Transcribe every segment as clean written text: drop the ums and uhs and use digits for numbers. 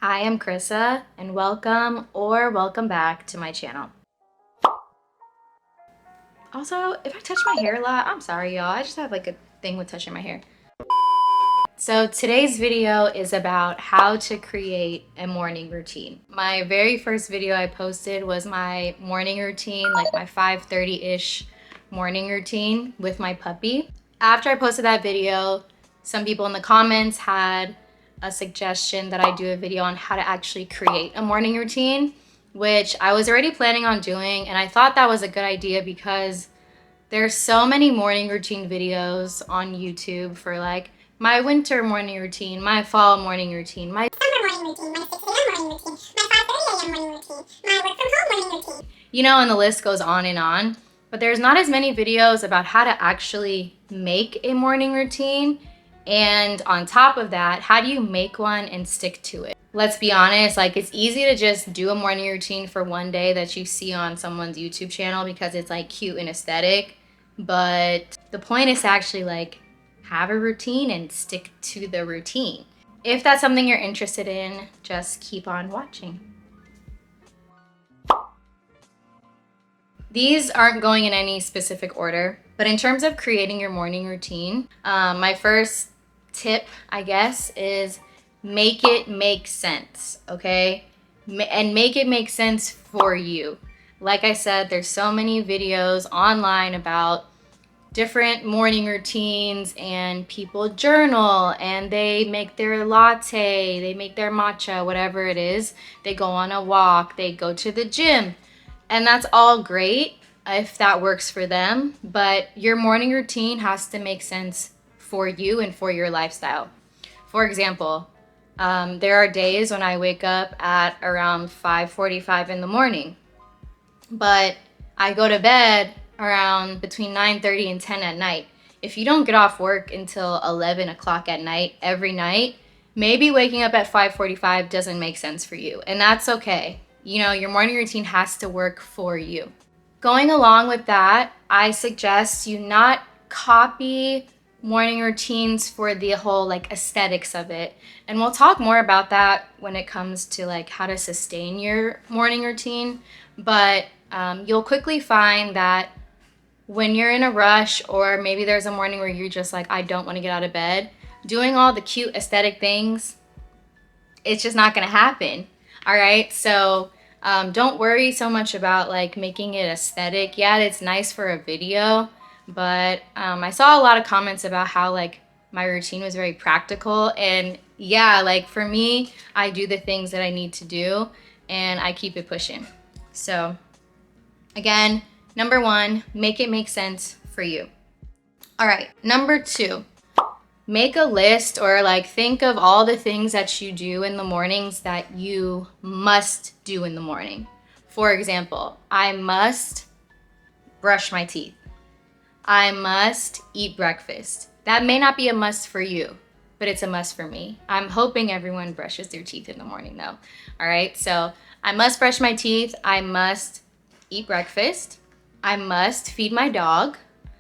Hi, I'm Krissa, and welcome back to my channel. Also, if I touch my hair a lot, I'm sorry y'all, I just have like a thing with touching my hair. So today's video is about how to create a morning routine. My very first video I posted was my morning routine, like my 5:30-ish morning routine with my puppy. After I posted that video, some people in the comments had a suggestion that I do a video on how to actually create a morning routine, which I was already planning on doing, and I thought that was a good idea because there's so many morning routine videos on YouTube for like my winter morning routine, my fall morning routine, my summer morning routine, my 6 a.m. morning routine, my 5:30 a.m. morning routine, my work from home morning routine. You know, and the list goes on and on. But there's not as many videos about how to actually make a morning routine. And on top of that, how do you make one and stick to it? Let's be honest, like it's easy to just do a morning routine for one day that you see on someone's YouTube channel because it's like cute and aesthetic. But the point is to actually like have a routine and stick to the routine. If that's something you're interested in, just keep on watching. These aren't going in any specific order, but in terms of creating your morning routine, my first tip, I guess, is make it make sense, okay? And make it make sense for you. Like I said, there's so many videos online about different morning routines, and people journal and they make their latte, they make their matcha, whatever it is. They go on a walk, they go to the gym. And that's all great if that works for them, but your morning routine has to make sense for you and for your lifestyle. For example, there are days when I wake up at around 5:45 in the morning, but I go to bed around between 9:30 and 10 at night. If you don't get off work until 11 o'clock at night every night, maybe waking up at 5:45 doesn't make sense for you, and that's okay. You know, your morning routine has to work for you. Going along with that, I suggest you not copy morning routines for the whole like aesthetics of it. And we'll talk more about that when it comes to like how to sustain your morning routine. But you'll quickly find that when you're in a rush, or maybe there's a morning where you're just like, I don't want to get out of bed, doing all the cute aesthetic things, it's just not going to happen. All right. So don't worry so much about like making it aesthetic. Yeah, it's nice for a video, but I saw a lot of comments about how like my routine was very practical. And yeah, like for me, I do the things that I need to do and I keep it pushing. So again, number one, make it make sense for you. All right, number two, make a list or like think of all the things that you do in the mornings that you must do in the morning. For example, I must brush my teeth. I must eat breakfast. That may not be a must for you, but it's a must for me. I'm hoping everyone brushes their teeth in the morning though. All right, so I must brush my teeth. I must eat breakfast. I must feed my dog.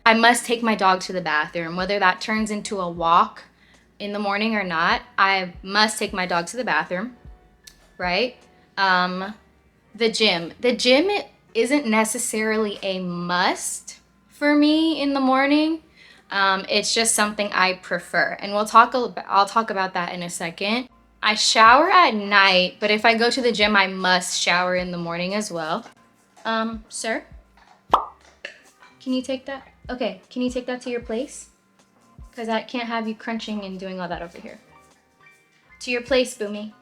I must take my dog to the bathroom, whether that turns into a walk in the morning or not. I must take my dog to the bathroom, right? The gym. The gym isn't necessarily a must for me in the morning. It's just something I prefer, and I'll talk about that in a second. I shower at night, but if I go to the gym, I must shower in the morning as well. Sir, can you take that? Okay, can you take that to your place? Because I can't have you crunching and doing all that over here. To your place, Bumi.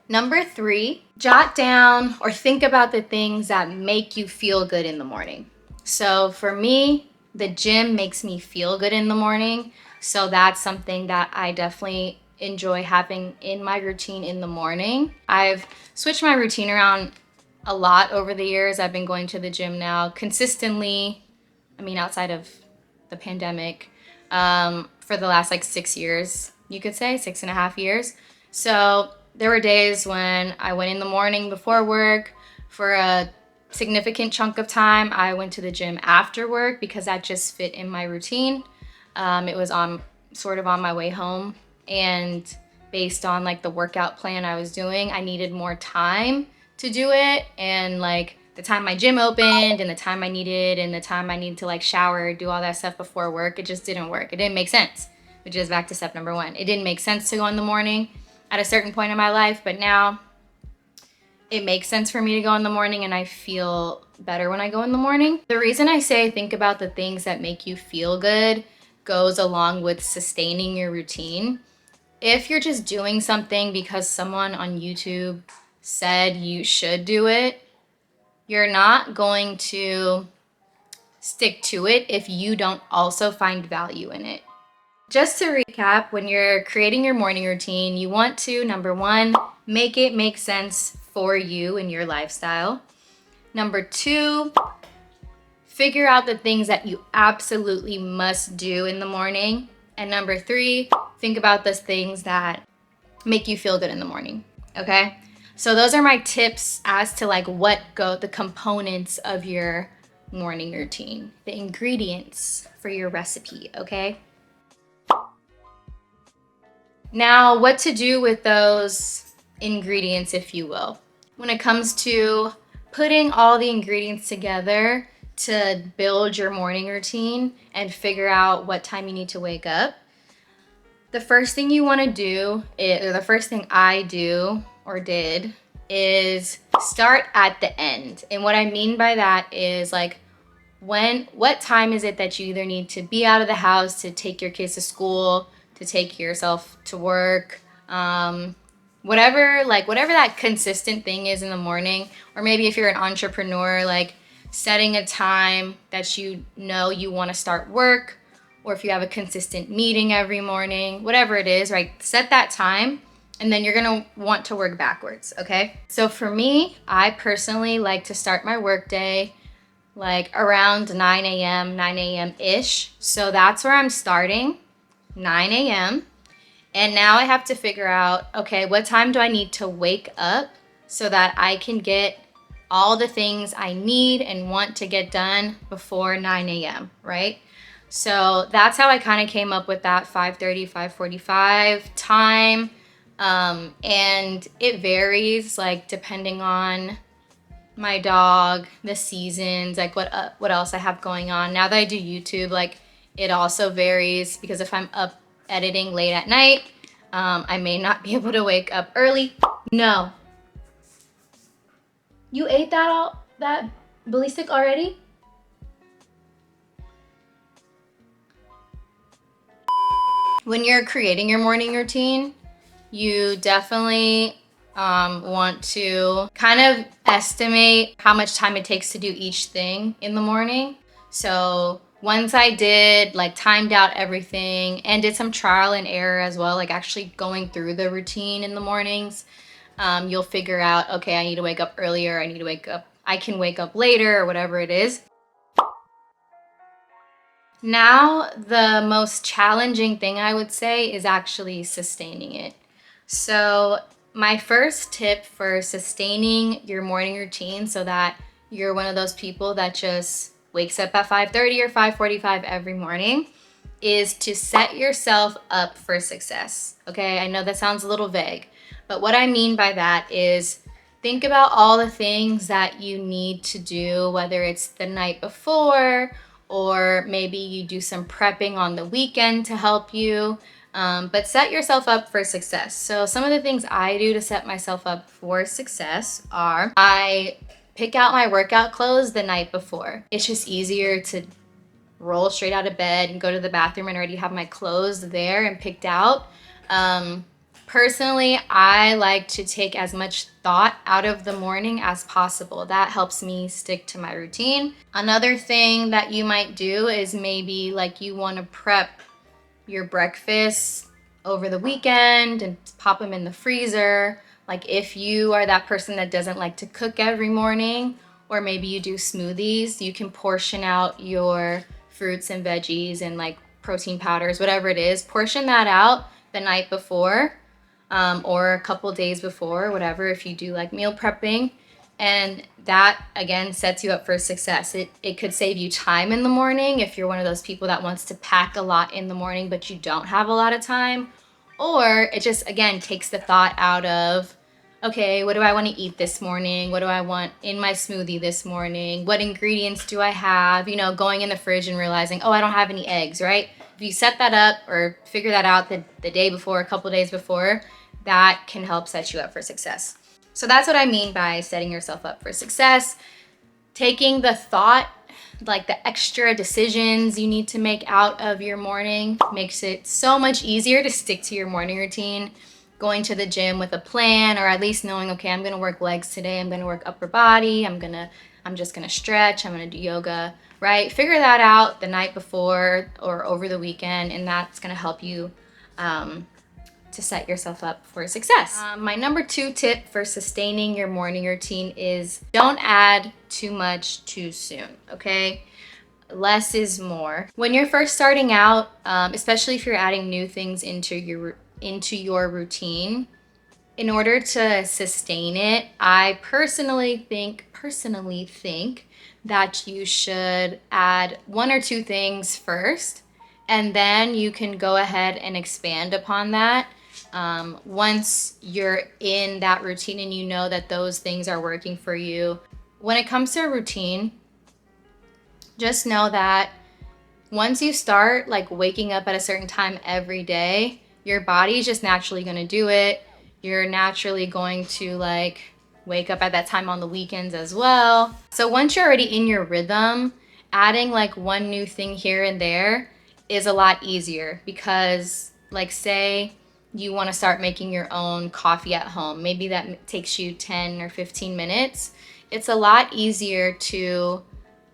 Number three, jot down or think about the things that make you feel good in the morning. So for me, the gym makes me feel good in the morning. So that's something that I definitely enjoy having in my routine in the morning. I've switched my routine around a lot over the years. I've been going to the gym now consistently, outside of the pandemic, for the last like 6 years, you could say 6.5 years. So there were days when I went in the morning before work. For a significant chunk of time, I went to the gym after work because that just fit in my routine. It was on my way home, and based on like the workout plan I was doing. I needed more time to do it, and like the time my gym opened and the time I needed and the time I needed to like shower, do all that stuff before work, it just didn't work. It didn't make sense, which is back to step number one. It didn't make sense to go in the morning at a certain point in my life, but now it makes sense for me to go in the morning, and I feel better when I go in the morning. The reason I say think about the things that make you feel good goes along with sustaining your routine. If you're just doing something because someone on YouTube said you should do it, you're not going to stick to it if you don't also find value in it. Just to recap, when you're creating your morning routine, you want to, number one, make it make sense for you and your lifestyle. Number two, figure out the things that you absolutely must do in the morning. And number three, think about those things that make you feel good in the morning, okay? So those are my tips as to like the components of your morning routine, the ingredients for your recipe, okay? Now, what to do with those ingredients, if you will. When it comes to putting all the ingredients together to build your morning routine and figure out what time you need to wake up, the first thing you want to do, or the first thing I do or did, is start at the end. And what I mean by that is like, what time is it that you either need to be out of the house to take your kids to school, to take yourself to work, whatever that consistent thing is in the morning. Or maybe if you're an entrepreneur, like setting a time that you know you want to start work, or if you have a consistent meeting every morning, whatever it is, right? Set that time, and then you're gonna want to work backwards, okay? So for me, I personally like to start my work day like around 9 a.m. So that's where I'm starting, 9 a.m. And now I have to figure out, okay, what time do I need to wake up so that I can get all the things I need and want to get done before 9 a.m., right? So that's how I kind of came up with that 5:30, 5:45 time. And it varies like depending on my dog, the seasons, like what else I have going on. Now that I do YouTube, like it also varies because if I'm up editing late at night, I may not be able to wake up early. No. You ate that bully stick already? When you're creating your morning routine, you definitely want to kind of estimate how much time it takes to do each thing in the morning. So once I did like timed out everything and did some trial and error as well, like actually going through the routine in the mornings, you'll figure out, okay, I need to wake up earlier, I can wake up later, or whatever it is. Now, the most challenging thing I would say is actually sustaining it. So my first tip for sustaining your morning routine so that you're one of those people that just wakes up at 5:30 or 5:45 every morning is to set yourself up for success. Okay, I know that sounds a little vague, but what I mean by that is think about all the things that you need to do, whether it's the night before or maybe you do some prepping on the weekend to help you. But set yourself up for success. So some of the things I do to set myself up for success are I pick out my workout clothes the night before. It's just easier to roll straight out of bed and go to the bathroom and already have my clothes there and picked out. Personally, I like to take as much thought out of the morning as possible. That helps me stick to my routine. Another thing that you might do is maybe like you want to prep your breakfast over the weekend and pop them in the freezer. Like if you are that person that doesn't like to cook every morning, or maybe you do smoothies, you can portion out your fruits and veggies and like protein powders, whatever it is, portion that out the night before, or a couple days before, whatever, if you do like meal prepping. And that again sets you up for success. It could save you time in the morning if you're one of those people that wants to pack a lot in the morning but you don't have a lot of time, Or it just, again, takes the thought out of, okay, what do I want to eat this morning? What do I want in my smoothie this morning? What ingredients do I have? You know, going in the fridge and realizing, oh, I don't have any eggs, right? If you set that up or figure that out the day before, a couple days before, that can help set you up for success. So that's what I mean by setting yourself up for success. Taking the thought, like the extra decisions you need to make out of your morning, makes it so much easier to stick to your morning routine. Going to the gym with a plan, or at least knowing, okay, I'm gonna work legs today, I'm gonna work upper body, I'm just gonna stretch, I'm gonna do yoga, right? Figure that out the night before or over the weekend, and that's gonna help you to set yourself up for success. My number 2 tip for sustaining your morning routine is don't add too much too soon, okay? Less is more. When you're first starting out, especially if you're adding new things into your routine, in order to sustain it, I personally think that you should add 1 or 2 things first, and then you can go ahead and expand upon that. Once you're in that routine and you know that those things are working for you. When it comes to a routine, just know that once you start like waking up at a certain time every day, your body's just naturally going to do it. You're naturally going to like wake up at that time on the weekends as well. So once you're already in your rhythm, adding like one new thing here and there is a lot easier, because like say you want to start making your own coffee at home. Maybe that takes you 10 or 15 minutes. It's a lot easier to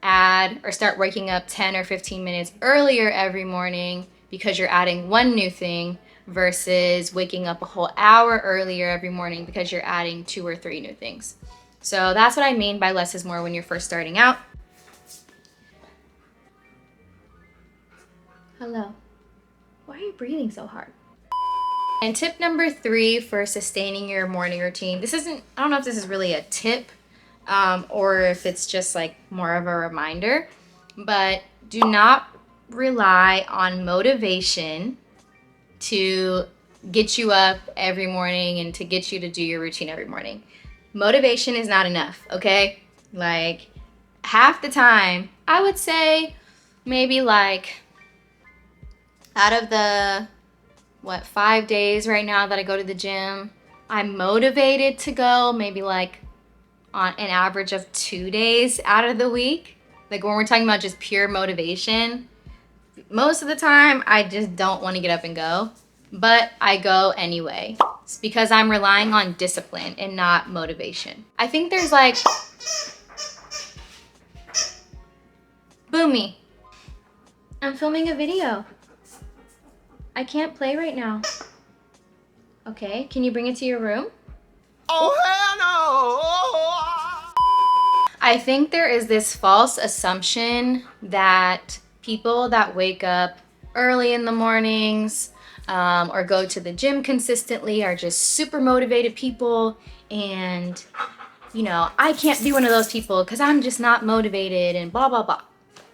add or start waking up 10 or 15 minutes earlier every morning because you're adding one new thing, versus waking up a whole hour earlier every morning because you're adding 2 or 3 new things. So that's what I mean by less is more when you're first starting out. Hello. Why are you breathing so hard? And tip number 3 for sustaining your morning routine. I don't know if this is really a tip or if it's just like more of a reminder, but do not rely on motivation to get you up every morning and to get you to do your routine every morning. Motivation is not enough, okay? Like half the time, I would say maybe like out of the 5 days right now that I go to the gym, I'm motivated to go maybe like on an average of 2 days out of the week. Like when we're talking about just pure motivation, most of the time I just don't want to get up and go, but I go anyway. It's because I'm relying on discipline and not motivation. I think there's like, Bumi, I'm filming a video. I can't play right now. Okay, can you bring it to your room? Oh, hell no! I think there is this false assumption that people that wake up early in the mornings or go to the gym consistently are just super motivated people, and you know, I can't be one of those people because I'm just not motivated and blah blah blah.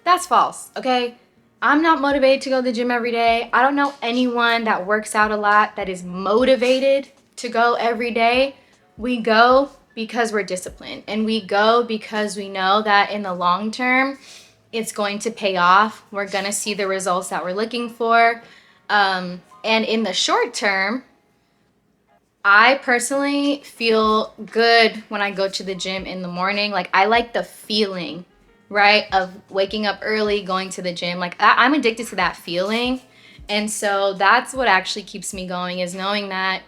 That's false, okay? I'm not motivated to go to the gym every day. I don't know anyone that works out a lot that is motivated to go every day. We go because we're disciplined, and we go because we know that in the long term, it's going to pay off. We're gonna see the results that we're looking for. And in the short term, I personally feel good when I go to the gym in the morning. Like I like the feeling, right, of waking up early, going to the gym. Like I'm addicted to that feeling. And so that's what actually keeps me going, is knowing that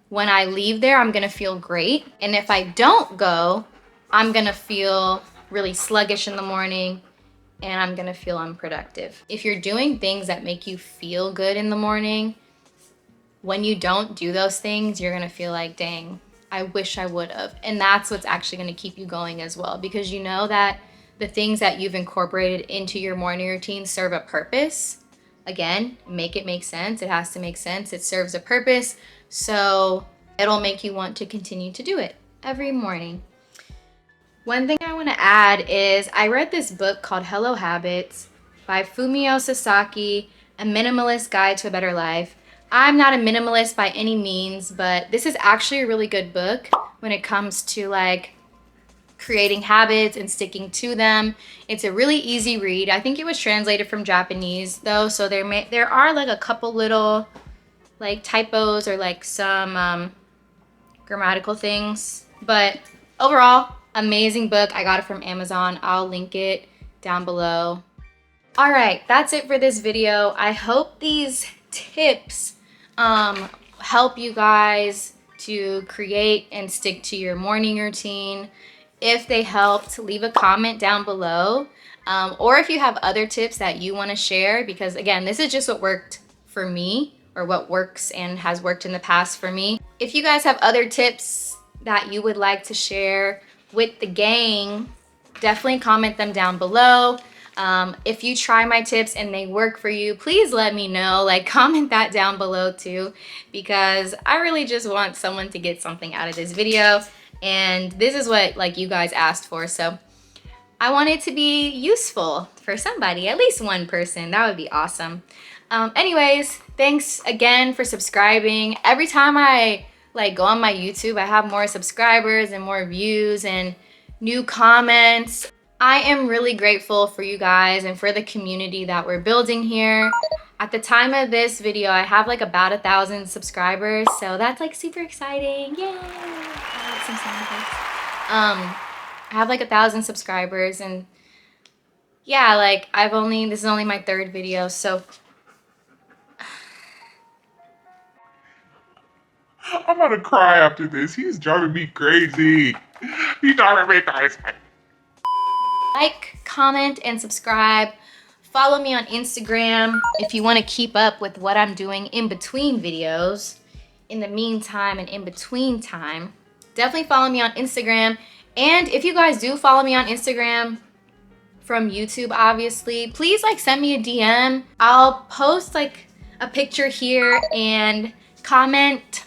when I leave there, I'm gonna feel great. And if I don't go, I'm gonna feel really sluggish in the morning and I'm gonna feel unproductive. If you're doing things that make you feel good in the morning, when you don't do those things, you're gonna feel like, dang, I wish I would have. And that's what's actually gonna keep you going as well, because you know that the things that you've incorporated into your morning routine serve a purpose. Again, make it make sense. It has to make sense. It serves a purpose. So it'll make you want to continue to do it every morning. One thing I want to add is I read this book called Hello Habits by Fumio Sasaki, A Minimalist Guide to a Better Life. I'm not a minimalist by any means, but this is actually a really good book when it comes to like creating habits and sticking to them. It's a really easy read. I think it was translated from Japanese though, so there are like a couple little like typos or like some grammatical things, but overall, amazing book. I got it from Amazon. I'll link it down below. All right, that's it for this video. I hope these tips help you guys to create and stick to your morning routine. If they helped, leave a comment down below. Or if you have other tips that you want to share, because again, this is just what worked for me, or what works and has worked in the past for me. If you guys have other tips that you would like to share with the gang, definitely comment them down below. If you try my tips and they work for you, please let me know. Like, comment that down below too, because I really just want someone to get something out of this video, and this is what like you guys asked for, so I want it to be useful for somebody, at least one person. That would be awesome. Anyways, thanks again for subscribing. Every time I like go on my YouTube, I have more subscribers and more views and new comments. I am really grateful for you guys and for the community that we're building here. At the time of this video, I have like about 1,000 subscribers, so that's like super exciting. Yay! I have some sound effects. I have like 1,000 subscribers, and yeah, like this is only my 3rd video, so I'm gonna cry after this. He's driving me crazy. He's driving me crazy. like, comment, and subscribe. Follow me on Instagram if you want to keep up with what I'm doing in between videos, in the meantime and in between time. Definitely follow me on Instagram. And if you guys do follow me on Instagram from YouTube, obviously, please like send me a DM. I'll post like a picture here and comment.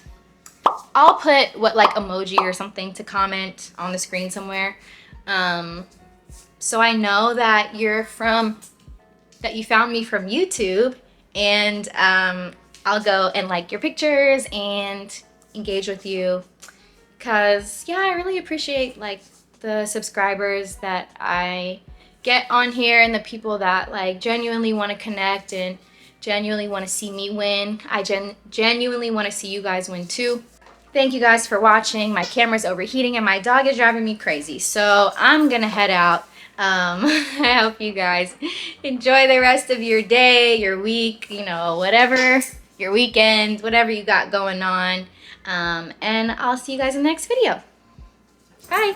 I'll put what like emoji or something to comment on the screen somewhere. So I know that you found me from YouTube, and I'll go and like your pictures and engage with you, because yeah, I really appreciate like the subscribers that I get on here and the people that like genuinely want to connect and genuinely want to see me win. I genuinely want to see you guys win too. Thank you guys for watching. My camera's overheating and my dog is driving me crazy, so I'm gonna head out. I hope you guys enjoy the rest of your day, your week, you know, whatever, your weekend, whatever you got going on. And I'll see you guys in the next video. Bye.